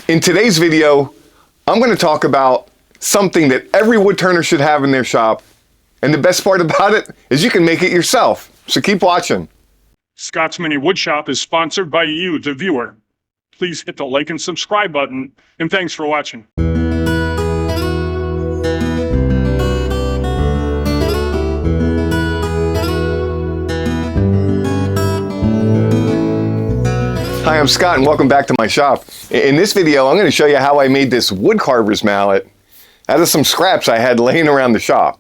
In today's video, I'm going to talk about something that every wood turner should have in their shop. And the best part about it is you can make it yourself. So keep watching. Scott's Mini Woodshop is sponsored by you, the viewer. Please hit the like and subscribe button, and thanks for watching. Hi, I'm Scott and welcome back to my shop. In this video, I'm going to show you how I made this Woodcarvers mallet out of some scraps I had laying around the shop.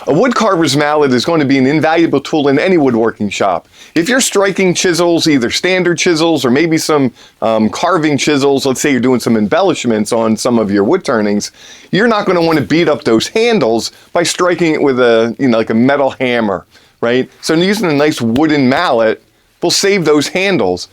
A Woodcarvers mallet is going to be an invaluable tool in any woodworking shop. If you're striking chisels, either standard chisels or maybe some carving chisels, let's say you're doing some embellishments on some of your wood turnings, you're not going to want to beat up those handles by striking it with a, like a metal hammer, right? So using a nice wooden mallet will save those handles.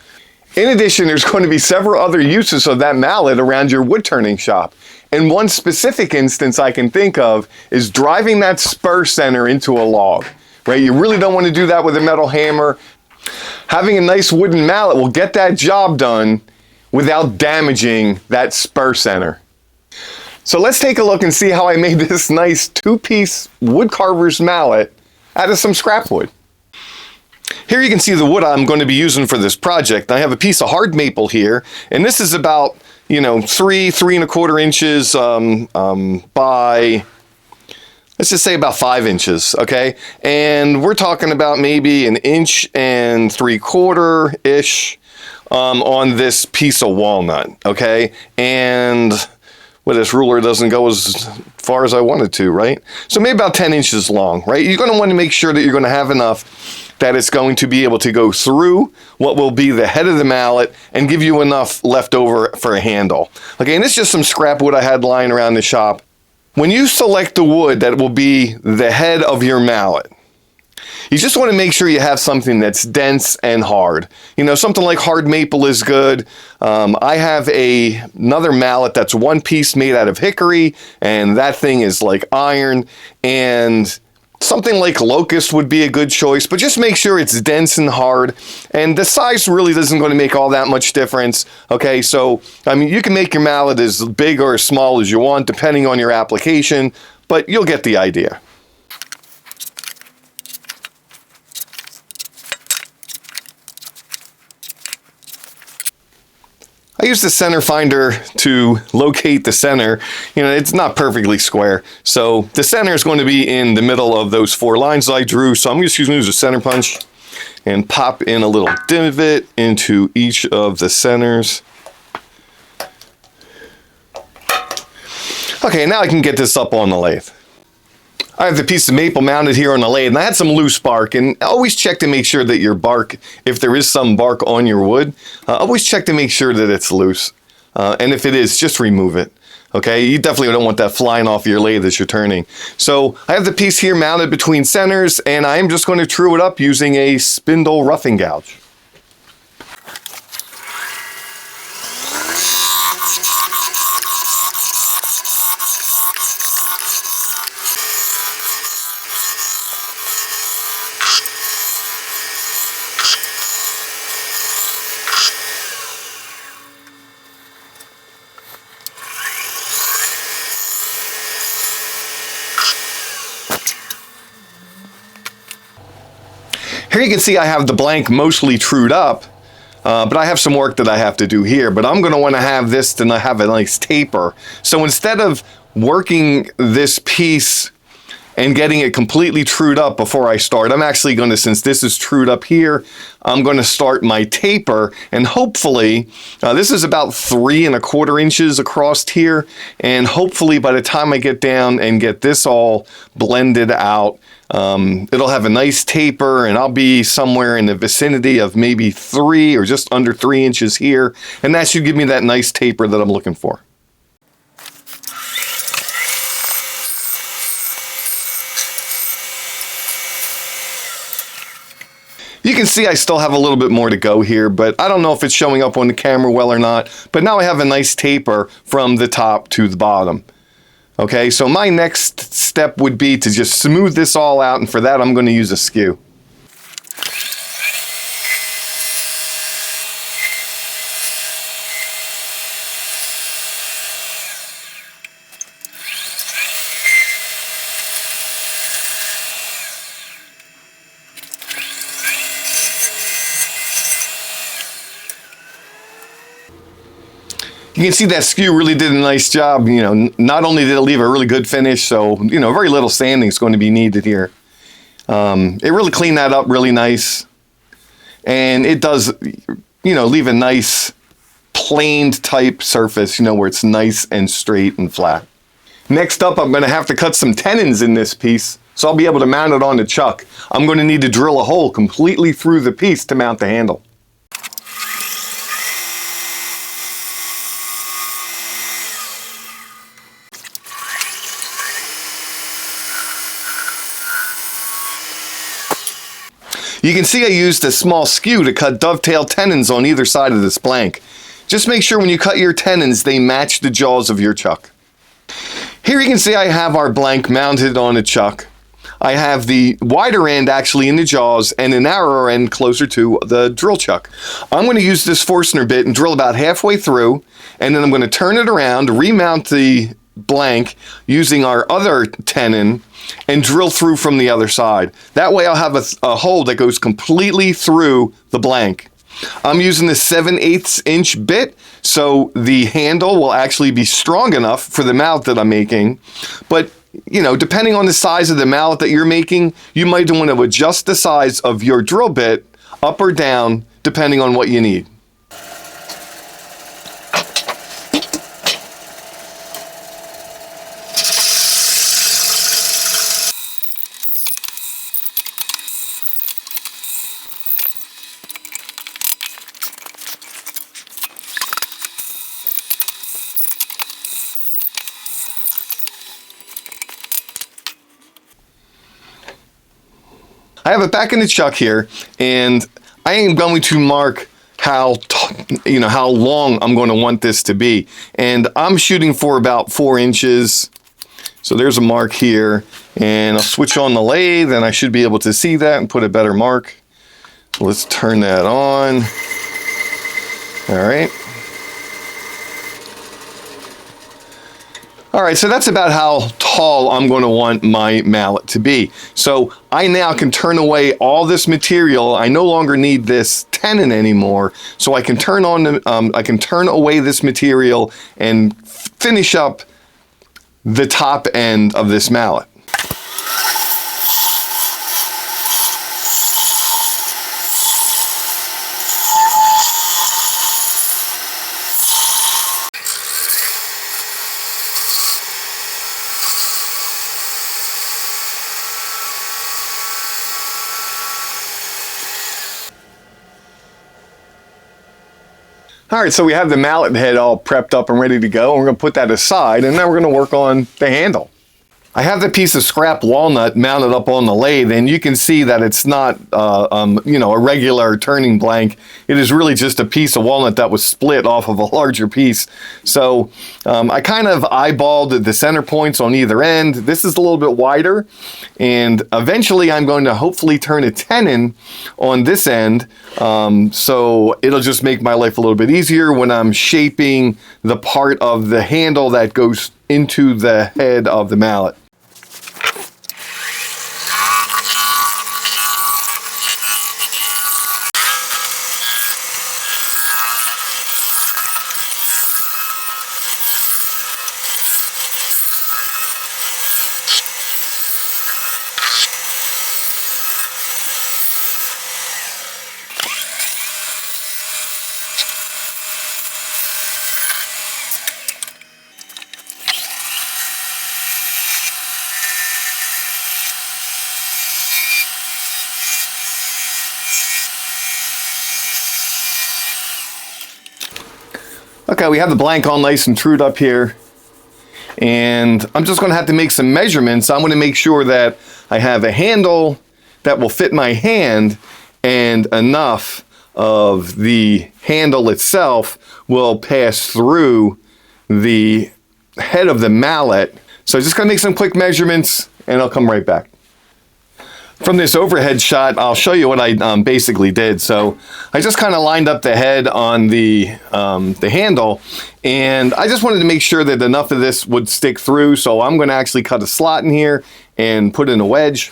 In addition, there's going to be several other uses of that mallet around your wood turning shop. And one specific instance I can think of is driving that spur center into a log, right? You really don't want to do that with a metal hammer. Having a nice wooden mallet will get that job done without damaging that spur center. So let's take a look and see how I made this nice two-piece Woodcarvers mallet out of some scrap wood. Here you can see the wood I'm going to be using for this project. I have a piece of hard maple here, and this is about, 3.25 inches by, let's just say about 5 inches, okay? And we're talking about maybe 1.75 inches-ish on this piece of walnut, okay? And well, this ruler doesn't go as far as I wanted to, right? So maybe about 10 inches long, right? You're going to want to make sure that you're going to have enough that it's going to be able to go through what will be the head of the mallet and give you enough left over for a handle. Okay, and this is just some scrap wood I had lying around the shop. When you select the wood that will be the head of your mallet, you just want to make sure you have something that's dense and hard. Something like hard maple is good. I have another mallet that's one piece made out of hickory, and that thing is like iron, and something like locust would be a good choice, but just make sure it's dense and hard, and the size really isn't going to make all that much difference. Okay, so you can make your mallet as big or as small as you want depending on your application, but you'll get the idea. I use the center finder to locate the center. It's not perfectly square. So the center is going to be in the middle of those 4 lines I drew. So I'm just going to use a center punch and pop in a little divot into each of the centers. Okay, now I can get this up on the lathe. I have the piece of maple mounted here on the lathe, and I had some loose bark, and always check to make sure that your bark, if there is some bark on your wood, always check to make sure that it's loose. And if it is, just remove it. Okay, you definitely don't want that flying off your lathe as you're turning. So I have the piece here mounted between centers, and I am just going to true it up using a spindle roughing gouge. Here you can see I have the blank mostly trued up, but I have some work that I have to do here. But I'm going to want to have this to have a nice taper. So instead of working this piece and getting it completely trued up before I start, I'm actually going to, since this is trued up here, I'm going to start my taper, and hopefully, this is about 3.25 inches across here, and hopefully by the time I get down and get this all blended out, it'll have a nice taper, and I'll be somewhere in the vicinity of maybe 3 or just under 3 inches here, and that should give me that nice taper that I'm looking for. You can see I still have a little bit more to go here, but I don't know if it's showing up on the camera well or not, but now I have a nice taper from the top to the bottom. Okay, so my next step would be to just smooth this all out, and for that I'm going to use a skew. You can see that skew really did a nice job. You know, not only did it leave a really good finish, so, you know, very little sanding is going to be needed here. It really cleaned that up really nice. And it does, you know, leave a nice planed type surface, you know, where it's nice and straight and flat. Next up, I'm going to have to cut some tenons in this piece, so I'll be able to mount it on the chuck. I'm going to need to drill a hole completely through the piece to mount the handle. You can see I used a small skew to cut dovetail tenons on either side of this blank. Just make sure when you cut your tenons, they match the jaws of your chuck. Here you can see I have our blank mounted on a chuck. I have the wider end actually in the jaws and a narrower end closer to the drill chuck. I'm going to use this Forstner bit and drill about halfway through, and then I'm going to turn it around, remount the blank using our other tenon, and drill through from the other side. That way I'll have a hole that goes completely through the blank. I'm using the 7/8 inch bit, so the handle will actually be strong enough for the mallet that I'm making. But, you know, depending on the size of the mallet that you're making, you might want to adjust the size of your drill bit up or down, depending on what you need. I have it back in the chuck here, and I am going to mark how long I'm going to want this to be. And I'm shooting for about 4 inches. So there's a mark here, and I'll switch on the lathe, and I should be able to see that and put a better mark. Let's turn that on. All right. All right, so that's about how tall I'm going to want my mallet to be. So I now can turn away all this material. I no longer need this tenon anymore, so I can turn away this material and finish up the top end of this mallet. All right, so we have the mallet head all prepped up and ready to go. And we're going to put that aside, and now we're going to work on the handle. I have the piece of scrap walnut mounted up on the lathe, and you can see that it's not, a regular turning blank. It is really just a piece of walnut that was split off of a larger piece. So I kind of eyeballed the center points on either end. This is a little bit wider, and eventually I'm going to hopefully turn a tenon on this end, so it'll just make my life a little bit easier when I'm shaping the part of the handle that goes into the head of the mallet. Okay, we have the blank all nice and trued up here, and I'm just going to have to make some measurements. I'm going to make sure that I have a handle that will fit my hand, and enough of the handle itself will pass through the head of the mallet. So just going to make some quick measurements, and I'll come right back. From this overhead shot, I'll show you what I basically did. So I just kind of lined up the head on the handle, and I just wanted to make sure that enough of this would stick through. So I'm going to actually cut a slot in here and put in a wedge.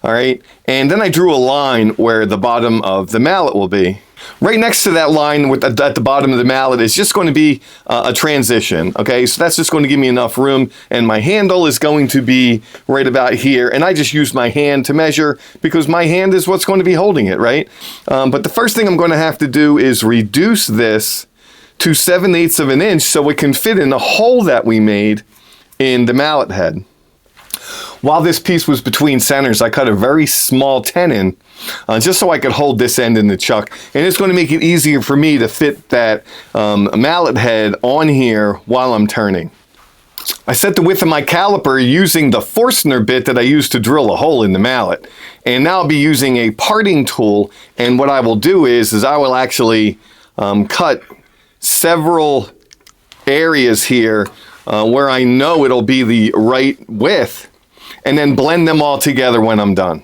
All right, and then I drew a line where the bottom of the mallet will be. Right next to that line at the bottom of the mallet is just going to be a transition, okay? So that's just going to give me enough room, and my handle is going to be right about here, and I just use my hand to measure because my hand is what's going to be holding it, right? But the first thing I'm going to have to do is reduce this to 7/8 of an inch so it can fit in the hole that we made in the mallet head. While this piece was between centers, I cut a very small tenon just so I could hold this end in the chuck. And it's going to make it easier for me to fit that mallet head on here while I'm turning. I set the width of my caliper using the Forstner bit that I used to drill a hole in the mallet. And now I'll be using a parting tool. And what I will do is I will actually cut several areas here where I know it'll be the right width, and then blend them all together when I'm done.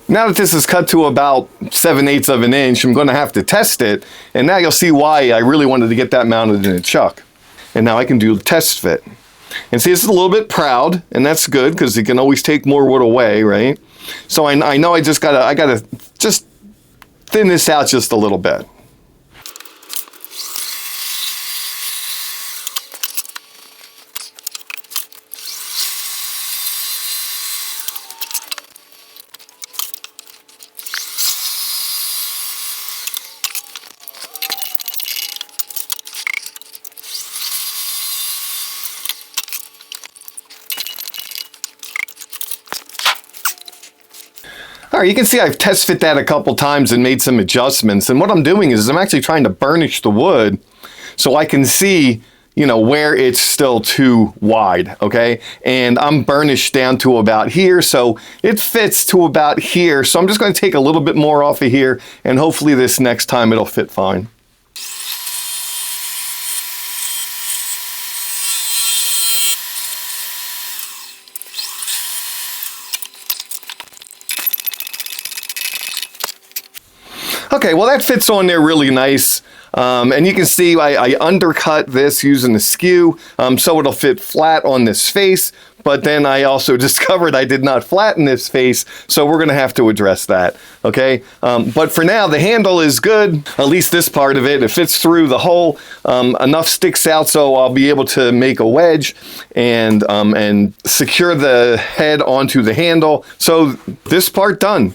Now that this is cut to about 7/8 of an inch, I'm going to have to test it, and now you'll see why I really wanted to get that mounted in a chuck. And now I can do the test fit. And see, this is a little bit proud, and that's good because you can always take more wood away, right? So I know I gotta just thin this out just a little bit. All right, you can see I've test fit that a couple times and made some adjustments. And what I'm doing is I'm actually trying to burnish the wood so I can see, you know, where it's still too wide, okay? And I'm burnished down to about here, so it fits to about here. So I'm just going to take a little bit more off of here, and hopefully this next time it'll fit fine. Okay, well that fits on there really nice. And you can see I undercut this using the skew so it'll fit flat on this face, but then I also discovered I did not flatten this face, so we're gonna have to address that, okay? But for now, the handle is good, at least this part of it. It fits through the hole, enough sticks out so I'll be able to make a wedge and secure the head onto the handle. So this part done.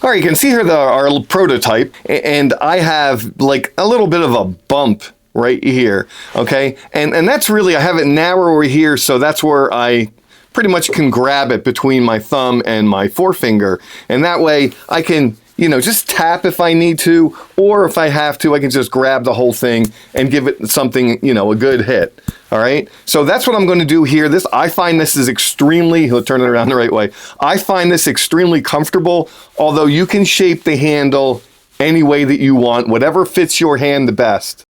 All right, you can see here our prototype, and I have like a little bit of a bump right here, okay? And that's really, I have it narrower here, so that's where I pretty much can grab it between my thumb and my forefinger. And that way I can, you know, just tap if I need to, or if I have to, I can just grab the whole thing and give it something, you know, a good hit. All right, so that's what I'm going to do here. I find this is extremely, he'll turn it around the right way. I find this extremely comfortable, although you can shape the handle any way that you want, whatever fits your hand the best.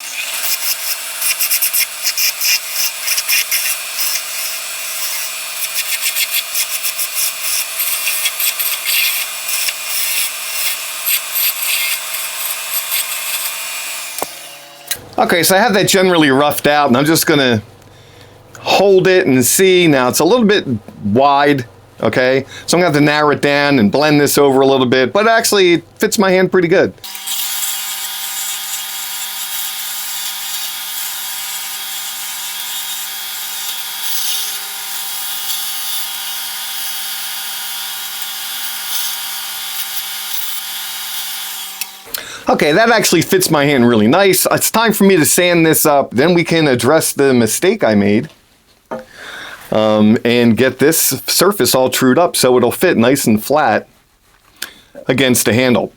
Okay, so I have that generally roughed out, and I'm just gonna hold it and see. Now it's a little bit wide, okay? So I'm gonna have to narrow it down and blend this over a little bit, but actually it fits my hand pretty good. Okay, that actually fits my hand really nice. It's time for me to sand this up. Then we can address the mistake I made and get this surface all trued up so it'll fit nice and flat against the handle.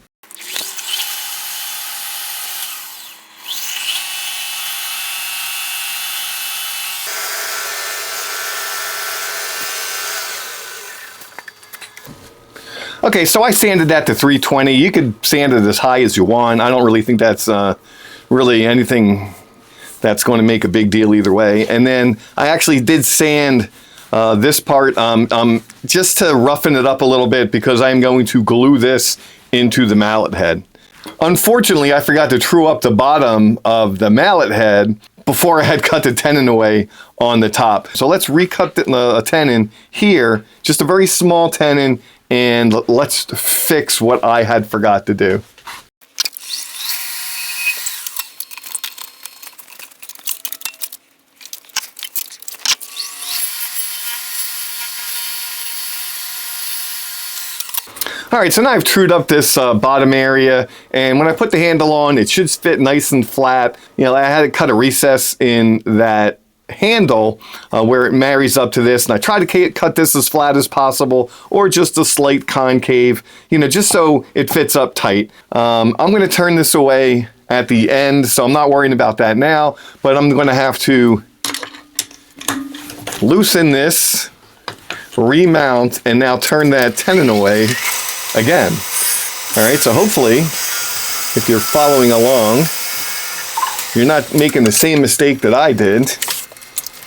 Okay, so I sanded that to 320. You could sand it as high as you want. I don't really think that's really anything that's going to make a big deal either way. And then I actually did sand this part just to roughen it up a little bit because I'm going to glue this into the mallet head. Unfortunately, I forgot to true up the bottom of the mallet head before I had cut the tenon away on the top. So let's recut the tenon here, just a very small tenon, and let's fix what I had forgot to do. All right, so now I've trued up this bottom area, and when I put the handle on, it should fit nice and flat. You know, I had to cut a recess in that handle where it marries up to this, and I try to cut this as flat as possible, or just a slight concave, you know, just so it fits up tight. I'm going to turn this away at the end, so I'm not worrying about that now, but I'm going to have to loosen this, remount, and now turn that tenon away again. All right, so hopefully, if you're following along, you're not making the same mistake that I did,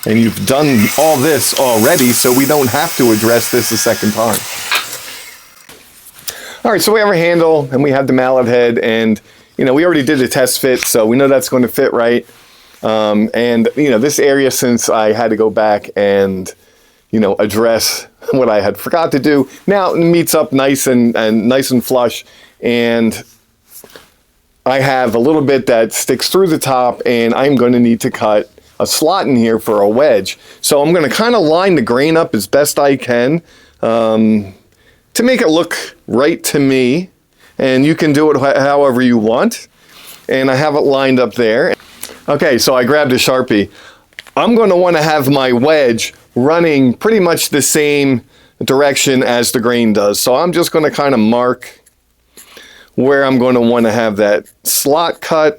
and you've done all this already, so we don't have to address this a second time. All right, so we have our handle, and we have the mallet head, and you know, we already did a test fit, so we know that's going to fit right. And you know, this area, since I had to go back and you know, address what I had forgot to do, now it meets up nice and nice and flush, and I have a little bit that sticks through the top, and I'm going to need to cut a slot in here for a wedge. So I'm going to kind of line the grain up as best I can to make it look right to me, and you can do it however you want. And I have it lined up there. Okay, so I grabbed a Sharpie. I'm going to want to have my wedge running pretty much the same direction as the grain does. So I'm just going to kind of mark where I'm going to want to have that slot cut.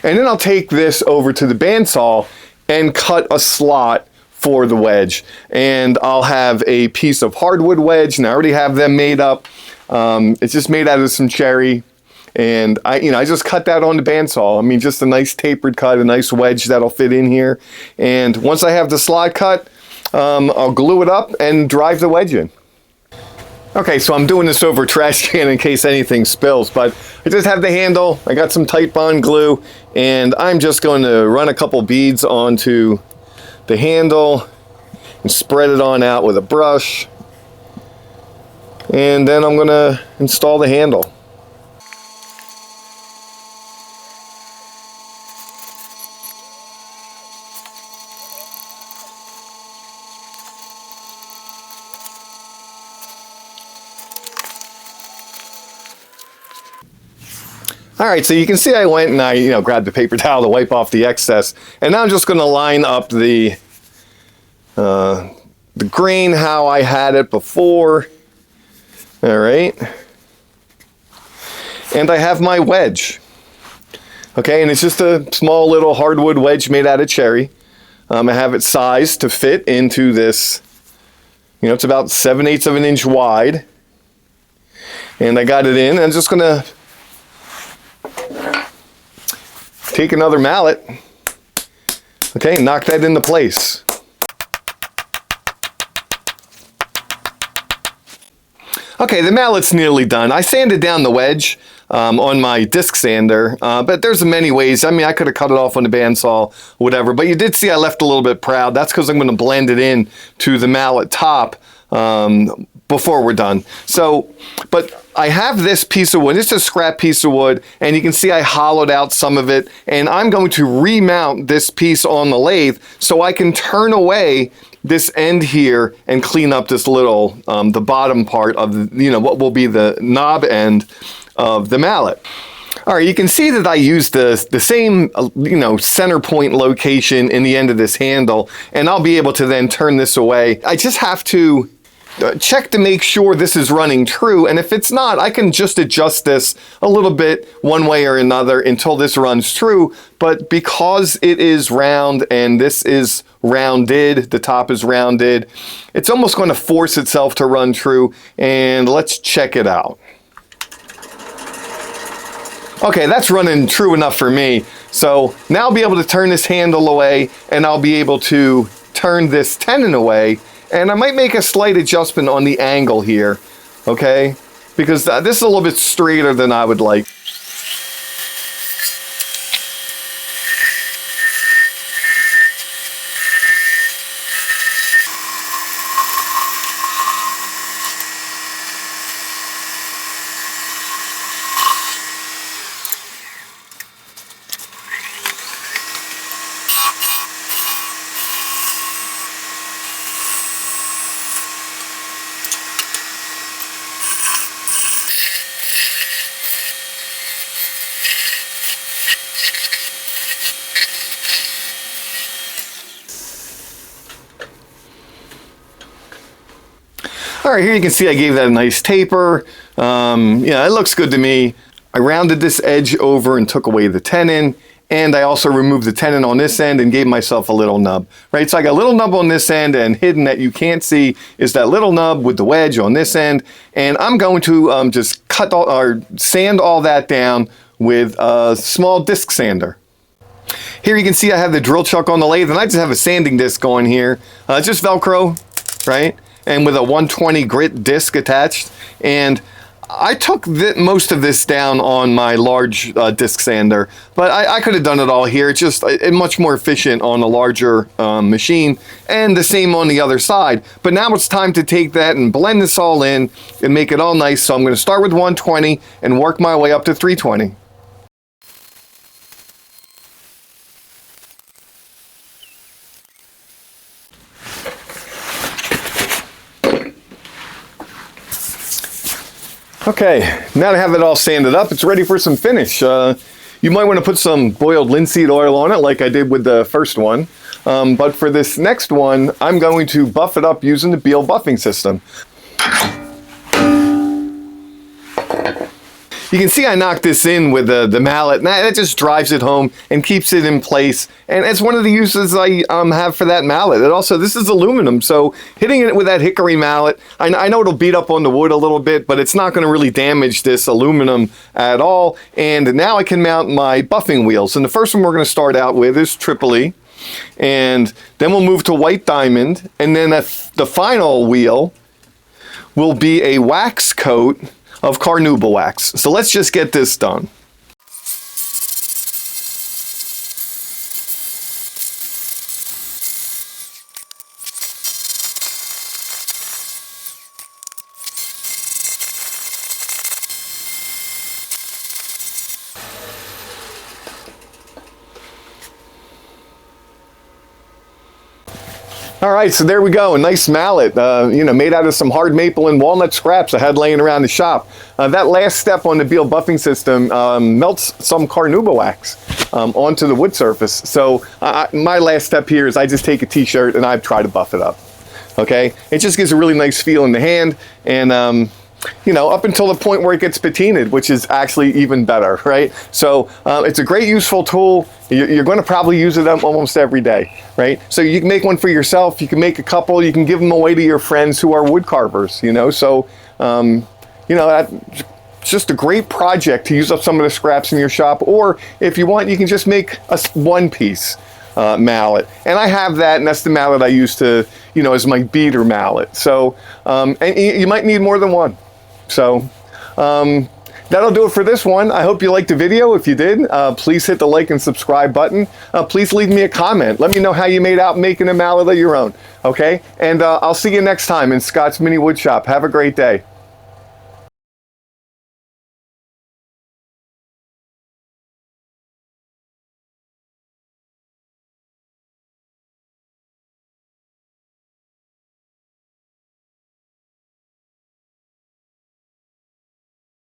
And then I'll take this over to the bandsaw and cut a slot for the wedge. And I'll have a piece of hardwood wedge, and I already have them made up. It's just made out of some cherry. And I just cut that on the bandsaw. I mean, just a nice tapered cut, a nice wedge that'll fit in here. And once I have the slot cut, I'll glue it up and drive the wedge in. Okay, so I'm doing this over a trash can in case anything spills, but I just have the handle, I got some Titebond glue, and I'm just going to run a couple beads onto the handle and spread it on out with a brush. And then I'm going to install the handle. All right, so you can see I went and I grabbed the paper towel to wipe off the excess, and now I'm just going to line up the grain how I had it before. All right, and I have my wedge. Okay, and it's just a small little hardwood wedge made out of cherry. I have it sized to fit into this. You know, it's about 7/8 of an inch wide, and I got it in. I'm just going to take another mallet, okay, knock that into place. Okay, the mallet's nearly done. I sanded down the wedge on my disc sander, but there's many ways. I mean, I could have cut it off on the bandsaw, whatever, but you did see I left a little bit proud. That's because I'm going to blend it in to the mallet top before we're done. So, but I have this piece of wood. It's a scrap piece of wood, and you can see I hollowed out some of it, and I'm going to remount this piece on the lathe so I can turn away this end here and clean up this little, the bottom part of, what will be the knob end of the mallet. All right, you can see that I used the same, center point location in the end of this handle, and I'll be able to then turn this away. I just have to check to make sure this is running true, and if it's not, I can just adjust this a little bit one way or another until this runs true. But because it is round and this is rounded, the top is rounded, it's almost going to force itself to run true, and let's check it out. Okay, that's running true enough for me. So now I'll be able to turn this handle away, and I'll be able to turn this tenon away, And I might make a slight adjustment on the angle here, okay? Because this is a little bit straighter than I would like. All right, here you can see I gave that a nice taper. Yeah, it looks good to me. I rounded this edge over and took away the tenon, and I also removed the tenon on this end and gave myself a little nub, right? So I got a little nub on this end, and hidden that you can't see is that little nub with the wedge on this end, and I'm going to just cut or sand all that down with a small disc sander. Here you can see I have the drill chuck on the lathe, and I just have a sanding disc on here, just Velcro, right? And with a 120 grit disc attached. And I took most of this down on my large disc sander, but I could have done it all here. It's just much more efficient on a larger machine, and the same on the other side. But now it's time to take that and blend this all in and make it all nice. So I'm going to start with 120 and work my way up to 320. Okay, now that I have it all sanded up, it's ready for some finish. You might want to put some boiled linseed oil on it like I did with the first one. But for this next one, I'm going to buff it up using the Beal buffing system. You can see I knocked this in with the mallet, and that just drives it home and keeps it in place. And it's one of the uses I have for that mallet. And also, this is aluminum, so hitting it with that hickory mallet, I know it'll beat up on the wood a little bit, but it's not going to really damage this aluminum at all. And now I can mount my buffing wheels. And the first one we're going to start out with is Tripoli. And then we'll move to white diamond. And then the final wheel will be a wax coat of carnauba wax. So let's just get this done. All right, so there we go, a nice mallet, made out of some hard maple and walnut scraps I had laying around the shop. That last step on the Beal buffing system melts some carnauba wax onto the wood surface. So my last step here is I just take a t-shirt and I try to buff it up, okay? It just gives a really nice feel in the hand, and up until the point where it gets patinaed, which is actually even better, right? So it's a great useful tool. You're going to probably use it almost every day, right? So you can make one for yourself, you can make a couple, you can give them away to your friends who are wood carvers, so that's just a great project to use up some of the scraps in your shop. Or if you want, you can just make a one-piece mallet, and I have that, and that's the mallet I use to, as my beater mallet. So and you might need more than one. So that'll do it for this one. I hope you liked the video. If you did, please hit the like and subscribe button. Please leave me a comment. Let me know how you made out making a mallet of your own. Okay, and I'll see you next time in Scott's Mini Wood Shop. Have a great day.